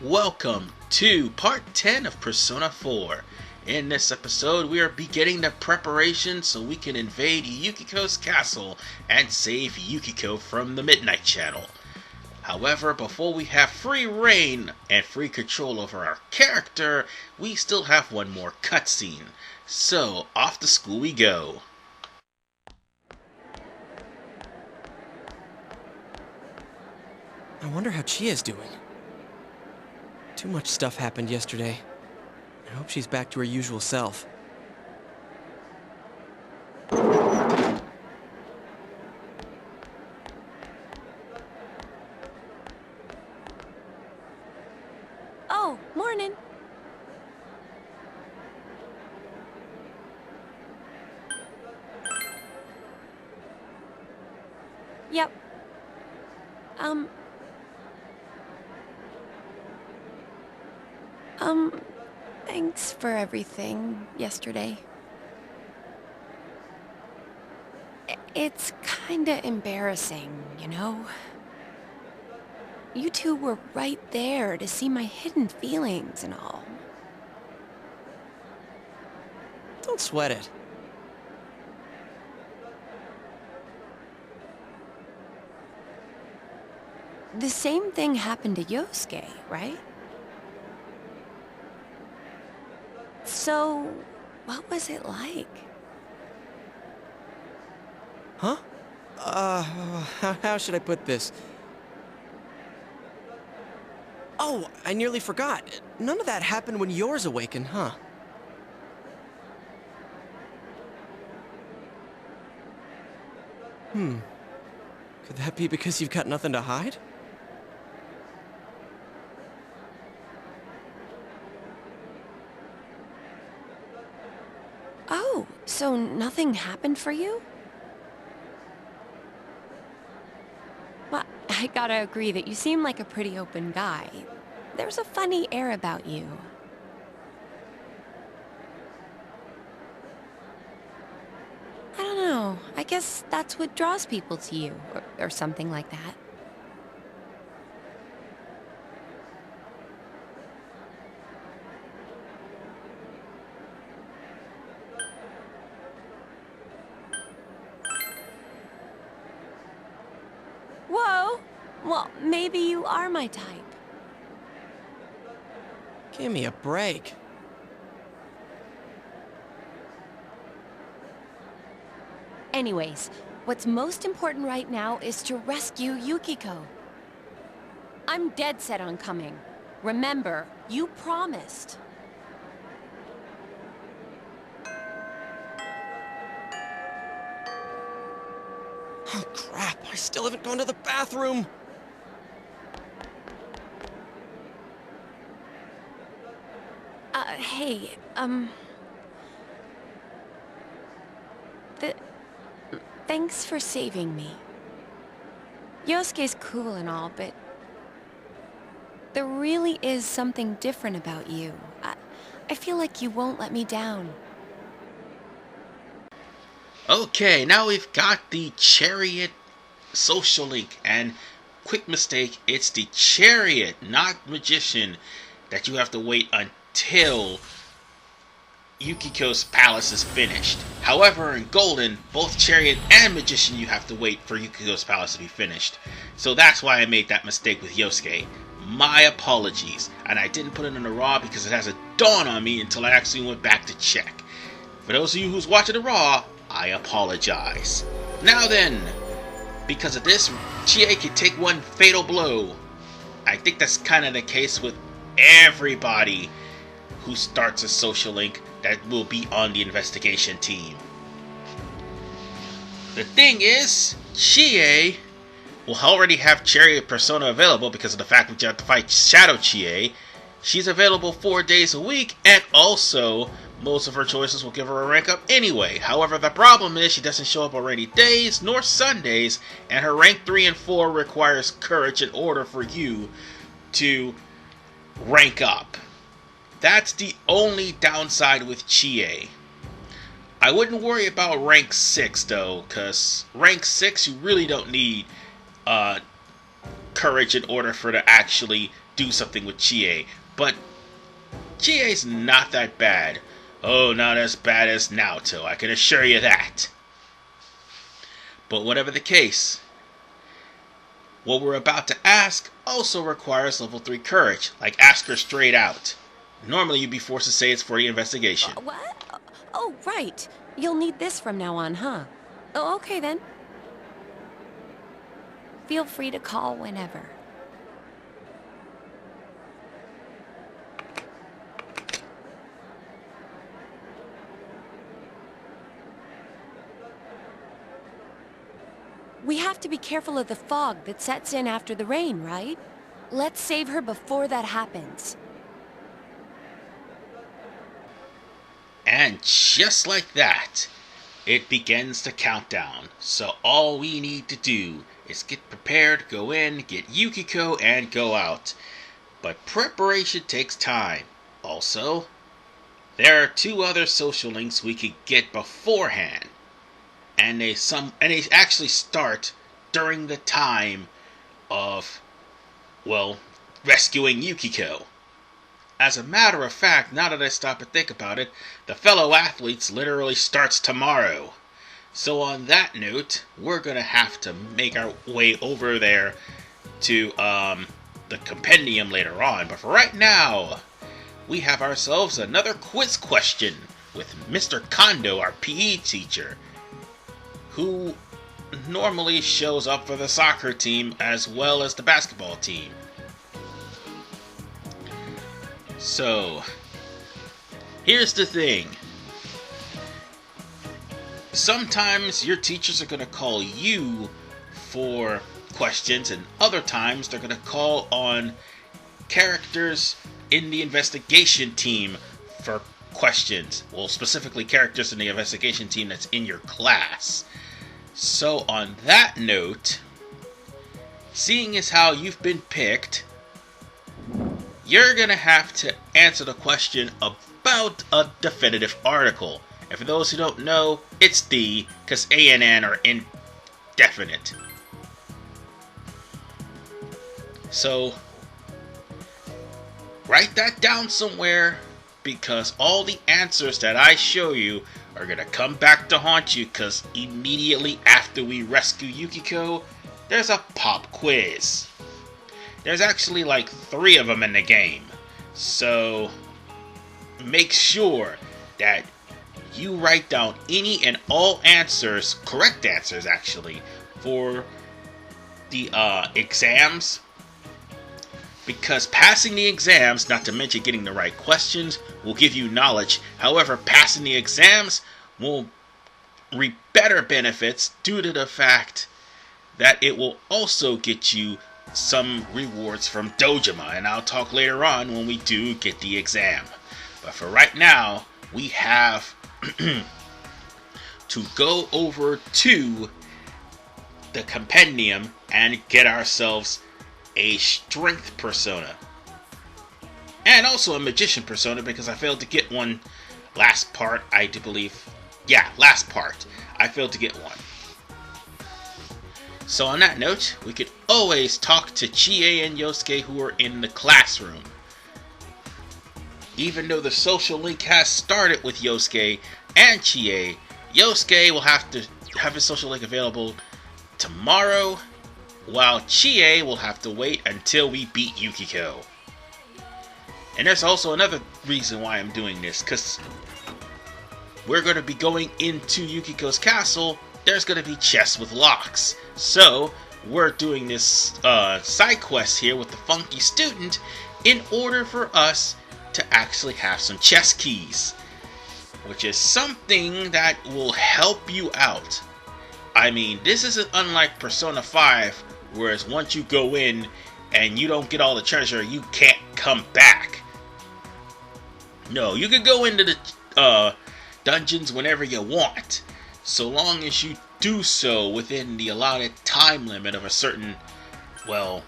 Welcome to part 10 of Persona 4. In this episode, we are beginning the preparation so we can invade Yukiko's castle and save Yukiko from the Midnight Channel. However, before we have free reign and free control over our character, we still have one more cutscene. So, off to school we go. I wonder how Chie is doing. Too much stuff happened yesterday. I hope she's back to her usual self. Oh, morning. Yep. Thanks for everything yesterday. It's kinda embarrassing, you know? You two were right there to see my hidden feelings and all. Don't sweat it. The same thing happened to Yosuke, right? So, what was it like? Huh? How should I put this? Oh, I nearly forgot. None of that happened when yours awakened, huh? Could that be because you've got nothing to hide? Oh, so nothing happened for you? Well, I gotta agree that you seem like a pretty open guy. There's a funny air about you. I don't know. I guess that's what draws people to you, or something like that. Whoa! Well, maybe you are my type. Give me a break. Anyways, what's most important right now is to rescue Yukiko. I'm dead set on coming. Remember, you promised. Oh, crap. I still haven't gone to the bathroom. Hey, thanks for saving me. Yosuke's cool and all, but there really is something different about you. I feel like you won't let me down. Okay, now we've got the Chariot social link, and quick mistake, it's the Chariot, not Magician, that you have to wait until Yukiko's palace is finished. However, in Golden, both Chariot and Magician you have to wait for Yukiko's palace to be finished. So that's why I made that mistake with Yosuke. My apologies, and I didn't put it in the Raw because it hasn't dawned on me until I actually went back to check. For those of you who's watching the Raw, I apologize. Now then, because of this, Chie can take one fatal blow. I think that's kind of the case with everybody who starts a social link that will be on the investigation team. The thing is, Chie will already have Chariot Persona available because of the fact that you have to fight Shadow Chie. She's available 4 days a week, and also most of her choices will give her a rank up anyway. However, the problem is she doesn't show up on rainy days nor Sundays, and her rank 3 and 4 requires courage in order for you to rank up. That's the only downside with Chie. I wouldn't worry about rank 6 though, because rank 6 you really don't need courage in order for to actually do something with Chie, but Chie's not that bad. Oh, not as bad as Naoto, I can assure you that. But whatever the case, what we're about to ask also requires level 3 courage, like ask her straight out. Normally you'd be forced to say it's for the investigation. What? Oh, right. You'll need this from now on, huh? Oh, okay then. Feel free to call whenever. We have to be careful of the fog that sets in after the rain, right? Let's save her before that happens. And just like that, it begins to count down. So all we need to do is get prepared, go in, get Yukiko, and go out. But preparation takes time. Also, there are 2 other social links we could get beforehand. And they actually start during the time of, well, rescuing Yukiko. As a matter of fact, now that I stop and think about it, the fellow athletes literally starts tomorrow. So on that note, we're going to have to make our way over there to the compendium later on. But for right now, we have ourselves another quiz question with Mr. Kondo, our PE teacher, who normally shows up for the soccer team as well as the basketball team. So, here's the thing. Sometimes your teachers are going to call you for questions, and other times they're going to call on characters in the investigation team for questions. Well, specifically characters in the investigation team that's in your class. So on that note, seeing as how you've been picked, you're going to have to answer the question about a definitive article. And for those who don't know, it's D, because A and N are indefinite. So, write that down somewhere, because all the answers that I show you are going to come back to haunt you, because immediately after we rescue Yukiko, there's a pop quiz. There's actually like 3 of them in the game. So, make sure that you write down any and all answers, correct answers actually, for the exams. Because passing the exams, not to mention getting the right questions, will give you knowledge. However, passing the exams will reap better benefits due to the fact that it will also get you some rewards from Dojima. And I'll talk later on when we do get the exam. But for right now, we have to go over to the compendium and get ourselves a strength persona. And also a magician persona, because I failed to get one last part, I do believe. Yeah, last part. I failed to get one. So on that note, we could always talk to Chie and Yosuke who are in the classroom. Even though the social link has started with Yosuke and Chie, Yosuke will have to have his social link available tomorrow, while Chie will have to wait until we beat Yukiko. And there's also another reason why I'm doing this, because we're going to be going into Yukiko's castle. There's going to be chests with locks. So, we're doing this side quest here with the funky student in order for us to actually have some chest keys, which is something that will help you out. I mean, this isn't unlike Persona 5, whereas once you go in and you don't get all the treasure, you can't come back. No, you can go into the dungeons whenever you want, so long as you do so within the allotted time limit of a certain, well,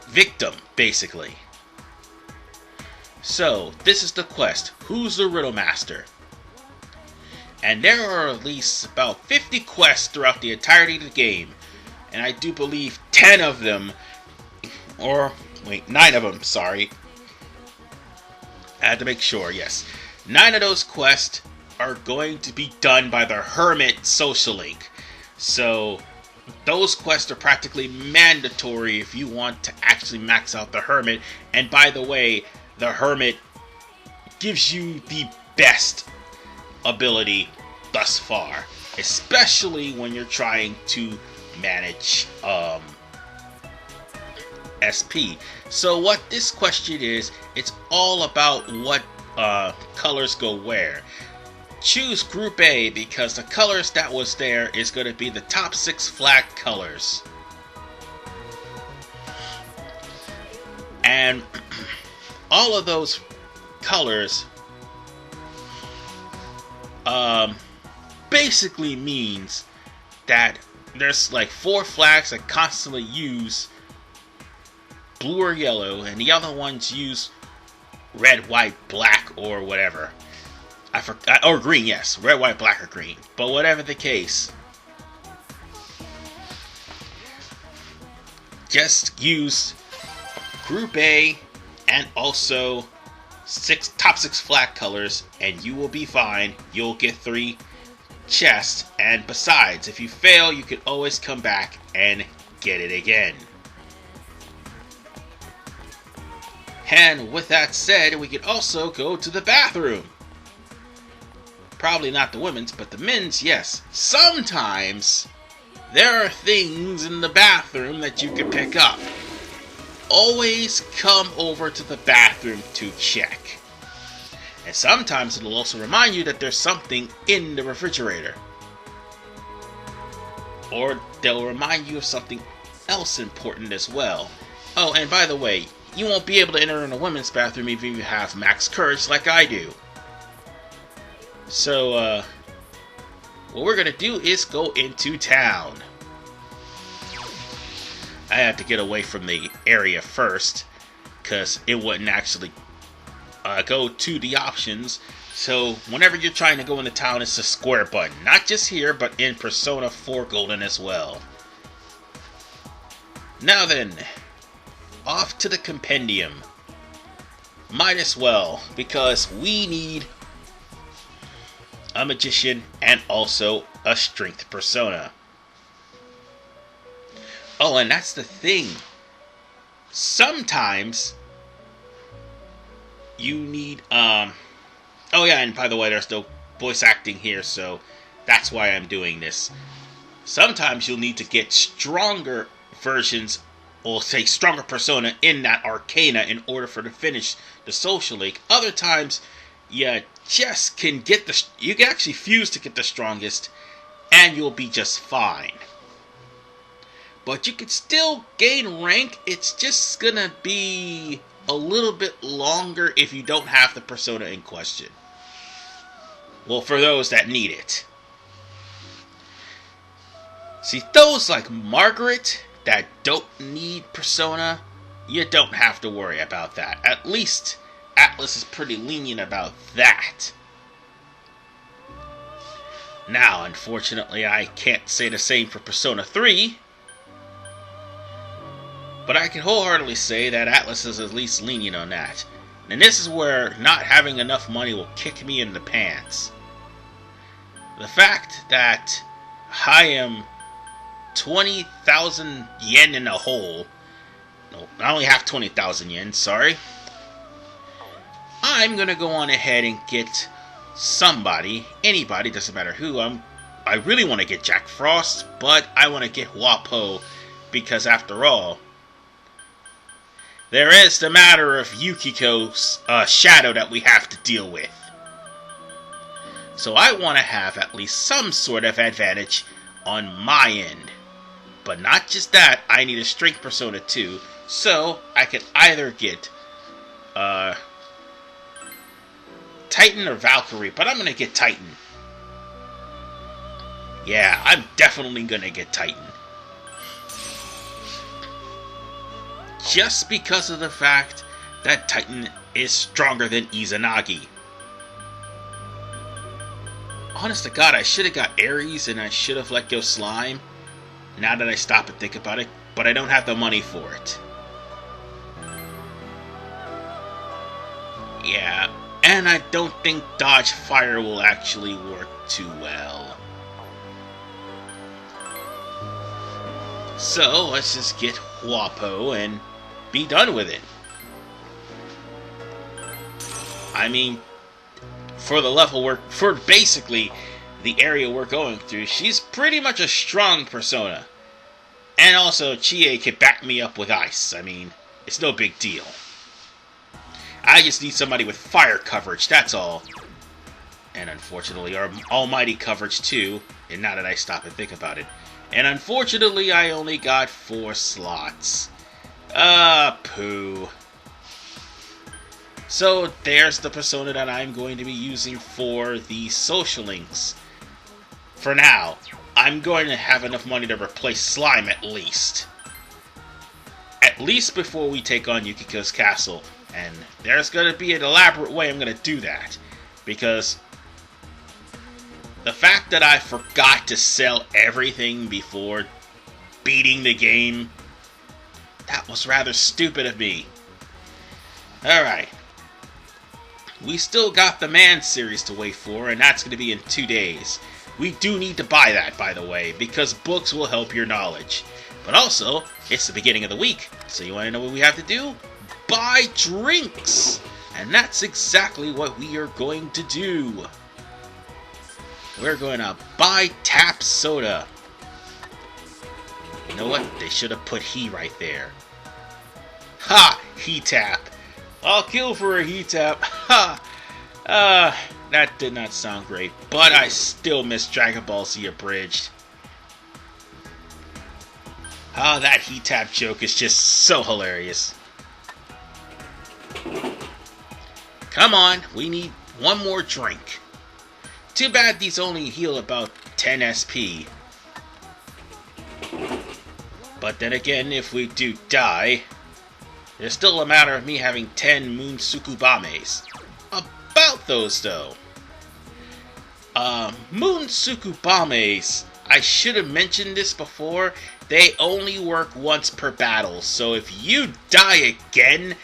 victim, basically. So, this is the quest. Who's the Riddle Master? And there are at least about 50 quests throughout the entirety of the game. and I do believe 10 of them, or wait, 9 of them, sorry. I had to make sure, yes. 9 of those quests are going to be done by the Hermit Social Link. So, those quests are practically mandatory if you want to actually max out the Hermit. And by the way, the Hermit gives you the best ability thus far, especially when you're trying to manage SP. So what this question is, it's all about what colors go where. Choose Group A because the colors that was there is going to be the top 6 flag colors. And all of those colors basically means that there's like 4 flags that constantly use blue or yellow, and the other ones use red, white, black, or whatever. I forgot, or green, yes. Red, white, black, or green. But whatever the case, just use Group A and also top 6 flag colors, and you will be fine. You'll get 3 chests, and besides, if you fail, you can always come back and get it again. And with that said, we can also go to the bathroom. Probably not the women's, but the men's, yes. Sometimes there are things in the bathroom that you can pick up. Always come over to the bathroom to check. And sometimes it'll also remind you that there's something in the refrigerator. Or they'll remind you of something else important as well. Oh, and by the way, you won't be able to enter in a women's bathroom even if you have max courage like I do. So, what we're gonna do is go into town. I had to get away from the area first, because it wouldn't actually go to the options. So, whenever you're trying to go into town, it's the square button. Not just here, but in Persona 4 Golden as well. Now then, off to the compendium. Might as well, because we need a magician and also a strength persona. Oh, and that's the thing. Sometimes you need oh yeah, and by the way, there's no voice acting here, so that's why I'm doing this. Sometimes you'll need to get stronger versions, or say stronger persona in that arcana in order for to finish the social link. Other times you just can get you can actually fuse to get the strongest, and you'll be just fine. But you can still gain rank. It's just gonna be a little bit longer if you don't have the persona in question. Well, for those that need it. See, those like Margaret that don't need persona, you don't have to worry about that. At least Atlas is pretty lenient about that. Now, unfortunately, I can't say the same for Persona 3. But I can wholeheartedly say that Atlas is at least lenient on that. And this is where not having enough money will kick me in the pants. The fact that I am 20,000 yen in a hole. No, I only have 20,000 yen, sorry. I'm gonna go on ahead and get somebody, anybody, doesn't matter who. I really want to get Jack Frost, but I want to get Wapo, because after all, there is the matter of Yukiko's shadow that we have to deal with. So I want to have at least some sort of advantage on my end. But not just that, I need a strength persona too, so I can either get Titan or Valkyrie, but I'm going to get Titan. Yeah, I'm definitely going to get Titan. Just because of the fact that Titan is stronger than Izanagi. Honest to God, I should have got Ares and I should have let go Slime. now that I stop and think about it, but I don't have the money for it. Yeah, and I don't think dodge fire will actually work too well. So let's just get Huapo and be done with it. I mean, for the level for basically the area we're going through, she's pretty much a strong persona. And also, Chie can back me up with ice. I mean, it's no big deal. I just need somebody with fire coverage, that's all. And unfortunately, our almighty coverage too, and now that I stop and think about it. And unfortunately, I only got 4 slots. Poo. So, there's the persona that I'm going to be using for the social links. For now, I'm going to have enough money to replace Slime at least. At least before we take on Yukiko's castle. And there's going to be an elaborate way I'm going to do that. Because the fact that I forgot to sell everything before beating the game, that was rather stupid of me. Alright. We still got the Man series to wait for, and that's going to be in 2 days. We do need to buy that, by the way, because books will help your knowledge. But also, it's the beginning of the week, so you want to know what we have to do? Buy drinks! And that's exactly what we are going to do. We're going to buy tap soda. You know what? They should have put he right there. Ha! He tap. I'll kill for a he tap. Ha! That did not sound great, but I still miss Dragon Ball Z Abridged. Oh, that heat tap joke is just so hilarious. Come on, we need one more drink. Too bad these only heal about 10 SP. But then again, if we do die, there's still a matter of me having 10 Moon Sukubames. About those, though. Moon Sukubames, I should have mentioned this before, they only work once per battle, so if you die again,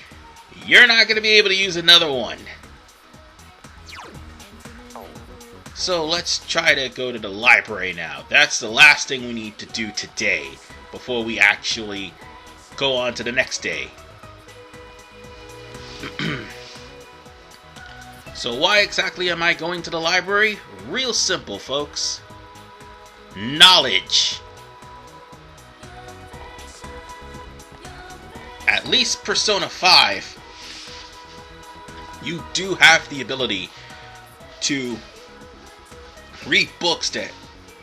you're not going to be able to use another one. So let's try to go to the library now. That's the last thing we need to do today, before we actually go on to the next day. So why exactly am I going to the library? Real simple, folks. Knowledge. At least Persona 5, you do have the ability to read books that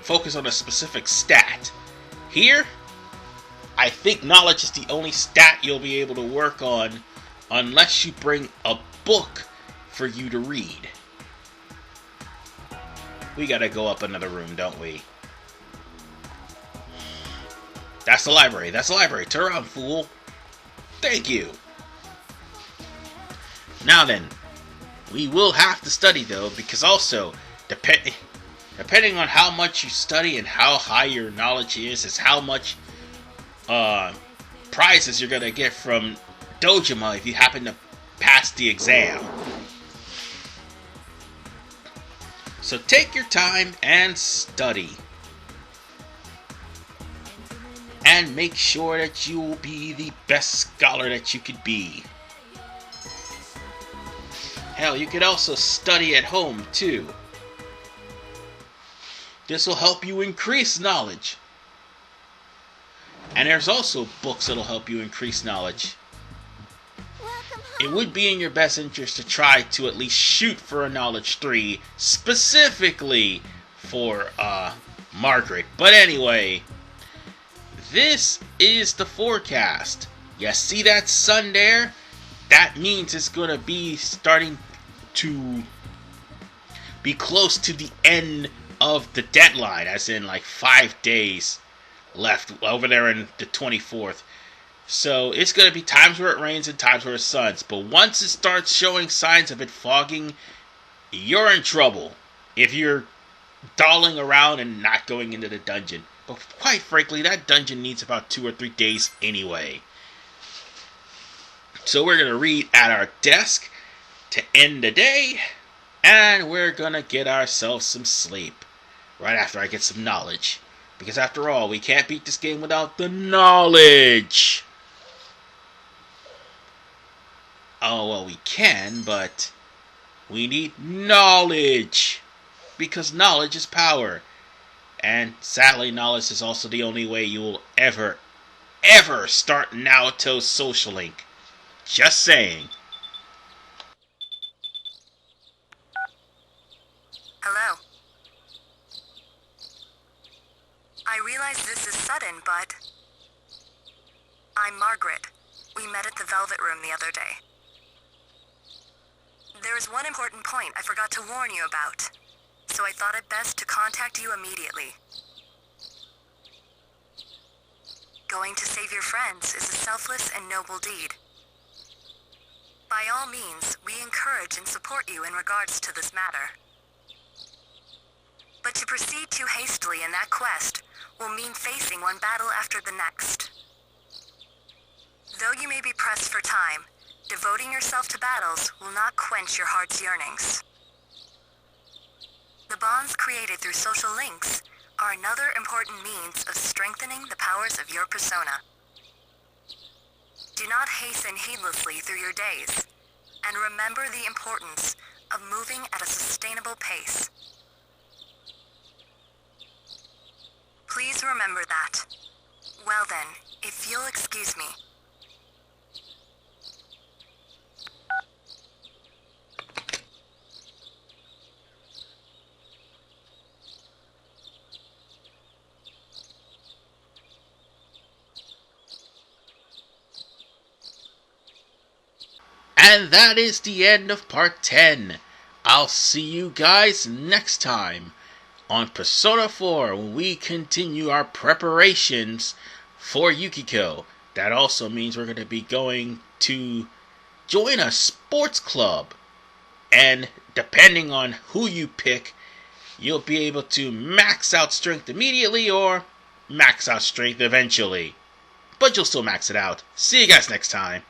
focus on a specific stat. Here, I think knowledge is the only stat you'll be able to work on unless you bring a book for you to read. We gotta go up another room, don't we? That's the library. That's the library. Turn around, fool. Thank you. Now then, we will have to study though, because also, depending on how much you study and how high your knowledge is how much prizes you're gonna get from Dojima if you happen to pass the exam. So take your time and study. And make sure that you will be the best scholar that you could be. Hell, you could also study at home too. This will help you increase knowledge. And there's also books that'll help you increase knowledge. It would be in your best interest to try to at least shoot for a knowledge 3, specifically for Margaret. But anyway, this is the forecast. You see that sun there? That means it's going to be starting to be close to the end of the deadline, as in like 5 days left over there in the 24th. So it's going to be times where it rains and times where it suns. But once it starts showing signs of it fogging, you're in trouble if you're dolling around and not going into the dungeon. But quite frankly, that dungeon needs about 2 or 3 days anyway. So we're going to read at our desk to end the day, and we're going to get ourselves some sleep right after I get some knowledge. Because after all, we can't beat this game without the knowledge. Oh, well, we can, but we need knowledge. Because knowledge is power. And sadly, knowledge is also the only way you will ever start Naoto's social link. Just saying. Hello. I realize this is sudden, but... I'm Margaret. We met at the Velvet Room the other day. There is one important point I forgot to warn you about, so I thought it best to contact you immediately. Going to save your friends is a selfless and noble deed. By all means, we encourage and support you in regards to this matter. But to proceed too hastily in that quest will mean facing one battle after the next. Though you may be pressed for time, devoting yourself to battles will not quench your heart's yearnings. The bonds created through social links are another important means of strengthening the powers of your persona. Do not hasten heedlessly through your days, and remember the importance of moving at a sustainable pace. Please remember that. Well then, if you'll excuse me. And that is the end of part 10. I'll see you guys next time on Persona 4 when we continue our preparations for Yukiko. That also means we're going to be going to join a sports club. And depending on who you pick, you'll be able to max out strength immediately or max out strength eventually. But you'll still max it out. See you guys next time.